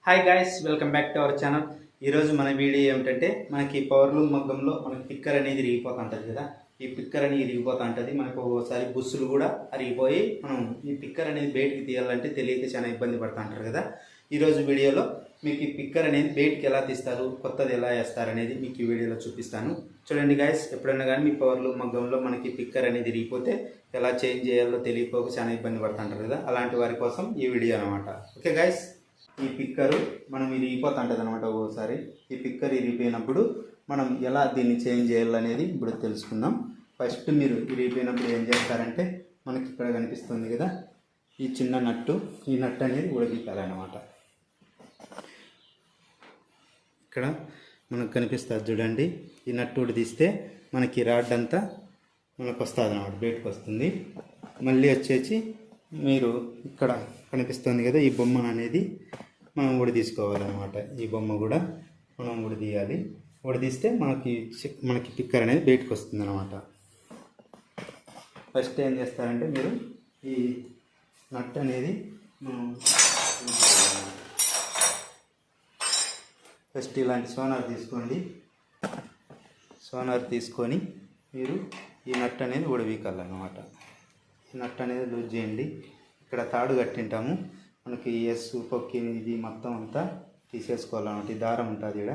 Hi guys, welcome back to our channel. ఈరోజు మన video ఏమిటంటే మనకి పవర్ లూమ్ మగ్గంలో మనకి పిక్కర్ అనేది ఇరిగిపోతూ ఉంటుంది కదా. ఈ పిక్కర్ అనేది ఇరిగిపోతూ ఉంటుంది. మనకు ఒకసారి బుస్సులు కూడా అరిగిపోయి మనం ఈ పిక్కర్ అనేది బయటికి తీయాలంటే తెలియక చాలా ఇబ్బంది పడుతూ ఉంటారు కదా. ఈరోజు వీడియోలో మీకు ఈ పిక్కర్ అనేది బయటికి ఎలా తీస్తారు, కొత్తది ఎలా వేస్తారు అనేది మీకు ఈ వీడియోలో చూపిస్తాను. చూడండి గాయస్, ఎప్పుడైనా కానీ మీ పవర్ లూమ్ మగ్గంలో మనకి పిక్కర్ అనేది ఇరిగిపోతే ఎలా చేంజ్ చేయాలో తెలియకపోక చాలా ఇబ్బంది పడుతుంటారు కదా. అలాంటి వారి కోసం ఈ వీడియో అనమాట. ఓకే గాయస్, ఈ పిక్కరు మనం ఇరిగిపోతుంటుంది అనమాట. ఒక్కోసారి ఈ పిక్కర్ ఇరిగిపోయినప్పుడు మనం ఎలా దీన్ని చేంజ్ చేయాలనేది ఇప్పుడు తెలుసుకుందాం. ఫస్ట్ మీరు ఇరిగిపోయినప్పుడు ఏం చేస్తారంటే మనకి ఇక్కడ కనిపిస్తుంది కదా ఈ చిన్న నట్టు, ఈ నట్టు అనేది ఉడదీయాలన్నమాట. ఇక్కడ మనకు కనిపిస్తుంది చూడండి, ఈ నట్టు ఉడదీస్తే మనకి రాడ్ అంతా మనకు వస్తుంది అన్నమాట, బయటకు వస్తుంది. మళ్ళీ వచ్చేసి మీరు ఇక్కడ కనిపిస్తుంది కదా ఈ బొమ్మ అనేది మనం ఉడదీసుకోవాలన్నమాట. ఈ బొమ్మ కూడా మనం ఉడదీయాలి. ఉడదీస్తే మనకి పిక్కర్ అనేది బయటకు వస్తుంది అనమాట. ఫస్ట్ ఏం చేస్తారంటే మీరు ఈ నట్ అనేది ఫస్ట్ ఇలాంటి సోనార్ తీసుకోండి. సోనార్ తీసుకొని మీరు ఈ నట్ అనేది ఉడవీకాలన్నమాట. ఈ నట్ అనేది లూజ్ చేయండి. ఇక్కడ తాడు కట్టింటాము, మనకి ఎస్ పొక్కి ఇది మొత్తం అంతా తీసేసుకోవాలన్నమాట. ఈ దారం ఉంటుంది ఇక్కడ,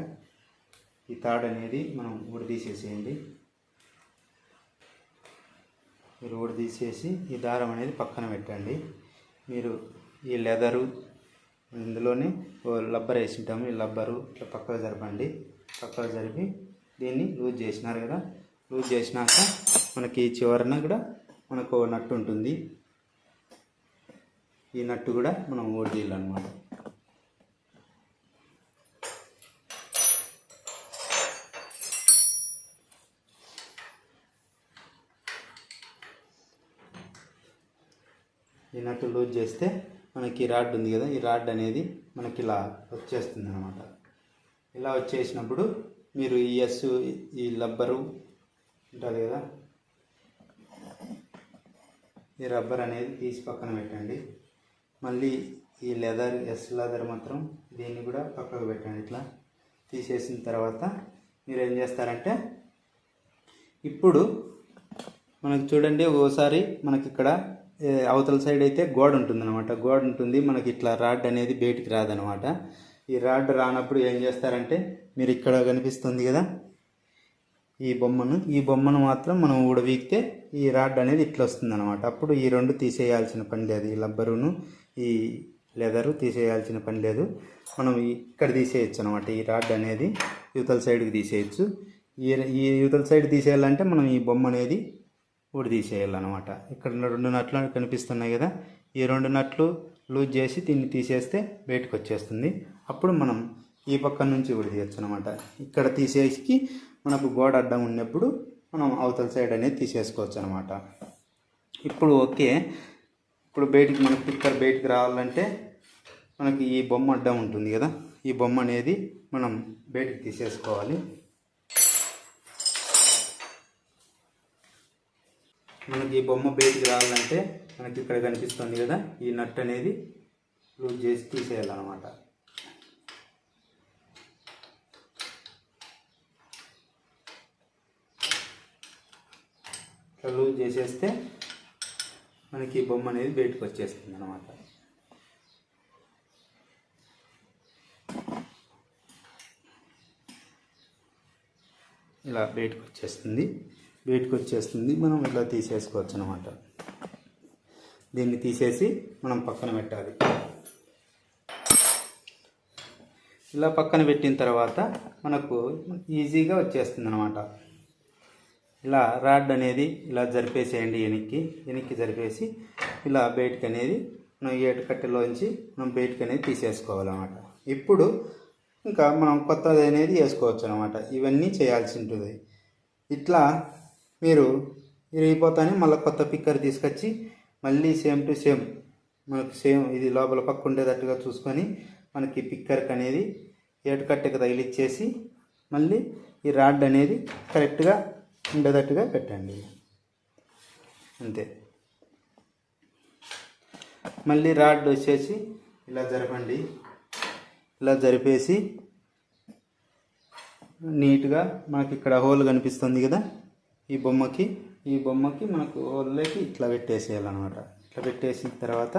ఈ తాడు అనేది మనం ఉడదీసేసేయండి. మీరు ఉడదీసేసి ఈ దారం అనేది పక్కన పెట్టండి. మీరు ఈ లెదరు ఇందులోనే లబ్బర్ వేసి ఉంటాము, ఈ లబ్బరు ఇట్లా పక్కకు జరపండి. పక్కకు జరిపి దీన్ని లూజ్ చేసినారు కదా. లూజ్ చేసినాక మనకి చివరన కూడా మనకు నట్టు ఉంటుంది. ఈ నట్టు కూడా మనం ఊడదీయాలన్నమాట. ఈ నట్టు లూజ్ చేస్తే మనకి రాడ్ ఉంది కదా, ఈ రాడ్ అనేది మనకి ఇలా వచ్చేస్తుంది అన్నమాట. ఇలా వచ్చేసినప్పుడు మీరు ఈ ఈ లబ్బరు ఉంటుంది కదా, ఈ రబ్బర్ అనేది తీసి పక్కన పెట్టండి. మళ్ళీ ఈ లెదర్ మాత్రం దీన్ని కూడా పక్కకు పెట్టండి. ఇట్లా తీసేసిన తర్వాత మీరు ఏం చేస్తారంటే ఇప్పుడు మనకు చూడండి, ఒకసారి మనకి ఇక్కడ అవతల సైడ్ అయితే గోడ ఉంటుంది అనమాట. గోడ ఉంటుంది, మనకి ఇట్లా రాడ్ అనేది బయటికి రాదనమాట. ఈ రాడ్ రానప్పుడు ఏం చేస్తారంటే మీరు ఇక్కడ కనిపిస్తుంది కదా ఈ బొమ్మను మాత్రం మనం ఊడవీకితే ఈ రాడ్ అనేది ఇట్లా వస్తుంది అనమాట. అప్పుడు ఈ రెండు తీసేయాల్సిన పని లేదు, ఈ లబ్బరును ఈ లెదరు తీసేయాల్సిన పని లేదు. మనం ఇక్కడ తీసేయచ్చు అనమాట. ఈ రాడ్ అనేది యువతల సైడ్కి తీసేయచ్చు. ఈ యువతల సైడ్ తీసేయాలంటే మనం ఈ బొమ్మ అనేది తీసేయాలన్నమాట. ఇక్కడ రెండు నట్లు కనిపిస్తున్నాయి కదా, ఈ రెండు నట్లు లూజ్ చేసి దీన్ని తీసేస్తే బయటకు వచ్చేస్తుంది. అప్పుడు మనం ఈ పక్క నుంచి తీయచ్చు అనమాట. ఇక్కడ తీసేసి మనకు గోడ అడ్డం ఉన్నప్పుడు మనం అవతల సైడ్ అనేది తీసేసుకోవచ్చు అనమాట. ఇప్పుడు ఓకే, ఇప్పుడు బయటికి మనకు పిక్కర్ బయటికి రావాలంటే మనకి ఈ బొమ్మ అడ్డం ఉంటుంది కదా, ఈ బొమ్మ అనేది మనం బయటికి తీసేసుకోవాలి. మనకి ఈ బొమ్మ బయటికి రావాలంటే మనకి ఇక్కడ కనిపిస్తుంది కదా ఈ నట్ అనేది లూజ్ చేసి తీసేయాలన్నమాట. ఇట్లా లూజ్ చేసేస్తే మనకి ఈ బొమ్మ అనేది బయటకు వచ్చేస్తుంది అన్నమాట. ఇలా బయటకు వచ్చేస్తుంది. మనం ఇలా తీసేసుకోవచ్చు అనమాట. దీన్ని తీసేసి మనం పక్కన పెట్టాలి. ఇలా పక్కన పెట్టిన తర్వాత మనకు ఈజీగా వచ్చేస్తుంది అనమాట. ఇలా రాడ్ అనేది ఇలా జరిపేసేయండి, వెనక్కి జరిపేసి ఇలా బయటకు అనేది మనం ఏటు కట్టెలోంచి మనం బయటకు అనేది తీసేసుకోవాలన్నమాట. ఇప్పుడు ఇంకా మనం కొత్తది అనేది వేసుకోవచ్చు అనమాట. ఇవన్నీ చేయాల్సి ఉంటుంది. ఇట్లా మీరు ఇరిగిపోతానే మళ్ళీ కొత్త పిక్కర్ తీసుకొచ్చి మళ్ళీ సేమ్ టు సేమ్ మనకు సేమ్ ఇది లోపల పక్క ఉండేటట్టుగా చూసుకొని మనకి పిక్కర్కి అనేది ఏటు కట్టెకి తగిలిచ్చేసి మళ్ళీ ఈ రాడ్ అనేది కరెక్ట్గా ఉండేటట్టుగా పెట్టండి. అంతే. మళ్ళీ రాడ్ వచ్చేసి ఇలా జరపండి. ఇలా జరిపేసి నీట్గా మనకి ఇక్కడ హోల్ కనిపిస్తుంది కదా, ఈ బొమ్మకి మనకు హోల్లోకి ఇట్లా పెట్టేసేయాలన్నమాట. ఇట్లా పెట్టేసిన తర్వాత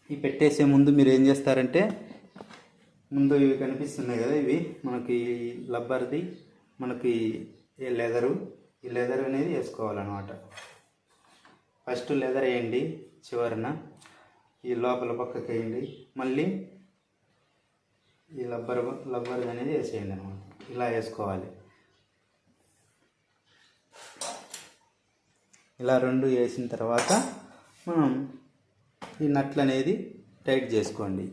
ఈ పెట్టేసే ముందు మీరు ఏం చేస్తారంటే, ముందు ఇవి కనిపిస్తున్నాయి కదా, ఇవి మనకి రబ్బర్ది, మనకి ఈ లెదర్ అనేది వేసుకోవాలన్నమాట. ఫస్ట్ లెదర్ వేయండి, చివరన ఈ లోపల పక్కకి వేయండి, మళ్ళీ ఈ రబ్బర్ అనేది వేసేయండి అనమాట. ఇలా వేసుకోవాలి. ఇలా రెండు వేసిన తర్వాత మనం ఈ నట్లు అనేది టైట్ చేసుకోండి.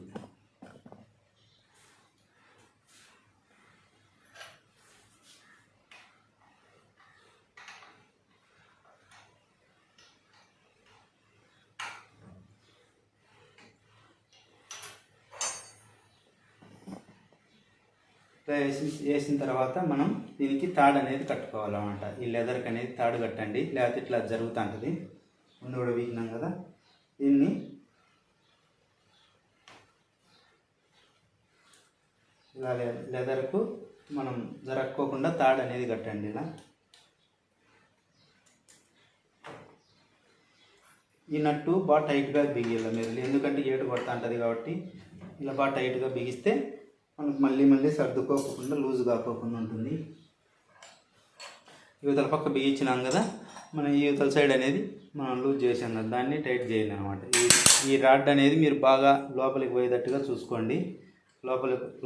వేసిన తర్వాత మనం దీనికి తాడు అనేది కట్టుకోవాలన్నమాట. ఈ లెదర్కి అనేది తాడు కట్టండి, లేకపోతే ఇట్లా జరుగుతూ ఉంటుంది. ముందు కూడా వీకినాం కదా, దీన్ని ఇలా లెదర్కు మనం జరక్కోకుండా తాడు అనేది కట్టండి. ఇలా ఈ నట్టు బాగా టైట్గా బిగియాలి మీరు, ఎందుకంటే ఏటు పడుతూ ఉంటుంది కాబట్టి ఇలా బాగా టైట్గా బిగిస్తే మనకు మళ్ళీ సర్దుకోకుండా లూజ్ కాకోకుండా ఉంటుంది. యువతల పక్క బిగించినాం కదా, మన యువతల సైడ్ అనేది మనం లూజ్ చేసాం కదా, దాన్ని టైట్ చేయండి అనమాట. ఈ రాడ్ అనేది మీరు బాగా లోపలికి పోయేటట్టుగా చూసుకోండి.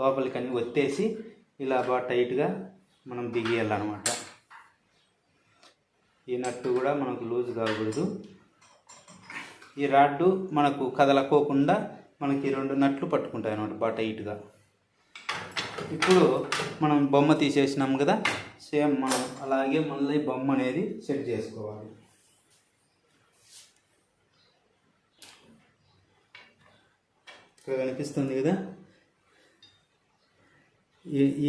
లోపలికి అన్ని ఒత్తేసి ఇలా బాగా టైట్గా మనం బిగియాలన్నమాట. ఈ నట్టు కూడా మనకు లూజ్ కాకూడదు. ఈ రాడ్డు మనకు కదలకోకుండా మనకి రెండు నట్లు పట్టుకుంటాయి అన్నమాట బాగా టైట్గా. ఇప్పుడు మనం బొమ్మ తీసేసినాం కదా, సేమ్ మనం అలాగే మళ్ళీ బొమ్మ అనేది సెట్ చేసుకోవాలి. ఇక్కడ కనిపిస్తుంది కదా,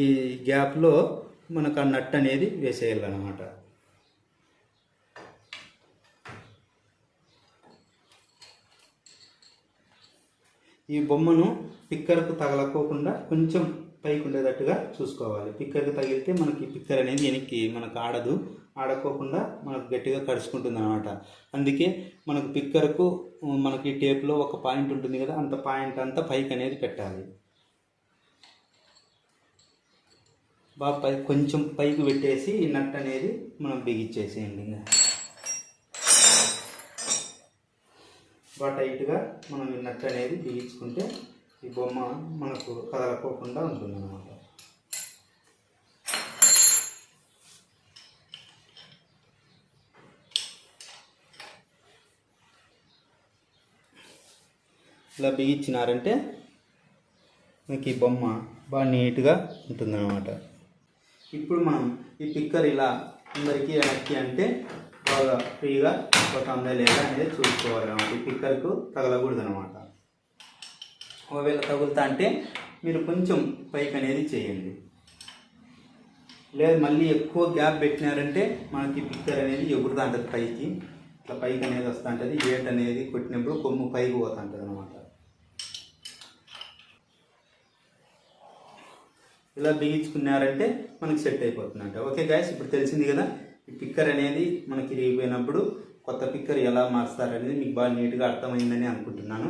ఈ గ్యాప్లో మనకు ఆ నట్ అనేది వేసేయాలన్నమాట. ఈ బొమ్మను పిక్కర్కు తగలకోకుండా కొంచెం పైకి ఉండేటట్టుగా చూసుకోవాలి. పిక్కర్కి తగిలితే మనకి పిక్కర్ అనేది వెనక్కి మనకు ఆడకోకుండా మనకు గట్టిగా కడుచుకుంటుంది అనమాట. అందుకే మనకు పిక్కర్కు మనకి టేప్లో ఒక పాయింట్ ఉంటుంది కదా, అంత పాయింట్ అంతా పైకి అనేది పెట్టాలి. బాగా కొంచెం పైకి పెట్టేసి ఈ నట్ అనేది మనం బిగించేసేయండి. ఇంకా బాగా టైట్గా మనం ఈ నట్ అనేది బిగించుకుంటే ఈ బొమ్మ మనకు కదలకోకుండా ఉంటుంది అన్నమాట. ఇలా బిగించినారంటే మీకు ఈ బొమ్మ బాగా నీట్గా ఉంటుందన్నమాట. ఇప్పుడు మనం ఈ పిక్కర్ ఇలా అందరికీ వెనక్కి అంటే బాగా ఫ్రీగా పోతుందా లేదా అనేది చూసుకోవాలన్నమాట. ఈ పిక్కర్కు తగలకూడదు అనమాట. ఒకవేళ తగులుతా అంటే మీరు కొంచెం పైకి అనేది చేయండి. లేదు మళ్ళీ ఎక్కువ గ్యాప్ పెట్టినారంటే మనకి పిక్కర్ అనేది ఎగురుతూ ఉంటుంది పైకి, ఇట్లా పైకి అనేది వస్తూ ఉంటుంది. ఏట్ అనేది కొట్టినప్పుడు కొమ్ము పైకి పోతూ ఉంటుంది అనమాట. ఇలా బిగించుకున్నారంటే మనకి సెట్ అయిపోతుందంట. ఓకే గాయస్, ఇప్పుడు తెలిసింది కదా ఈ పిక్కర్ అనేది మనకి ఇరిగిపోయినప్పుడు కొత్త పిక్కర్ ఎలా మారుస్తారనేది మీకు బాగా నీట్గా అర్థమైందని అనుకుంటున్నాను.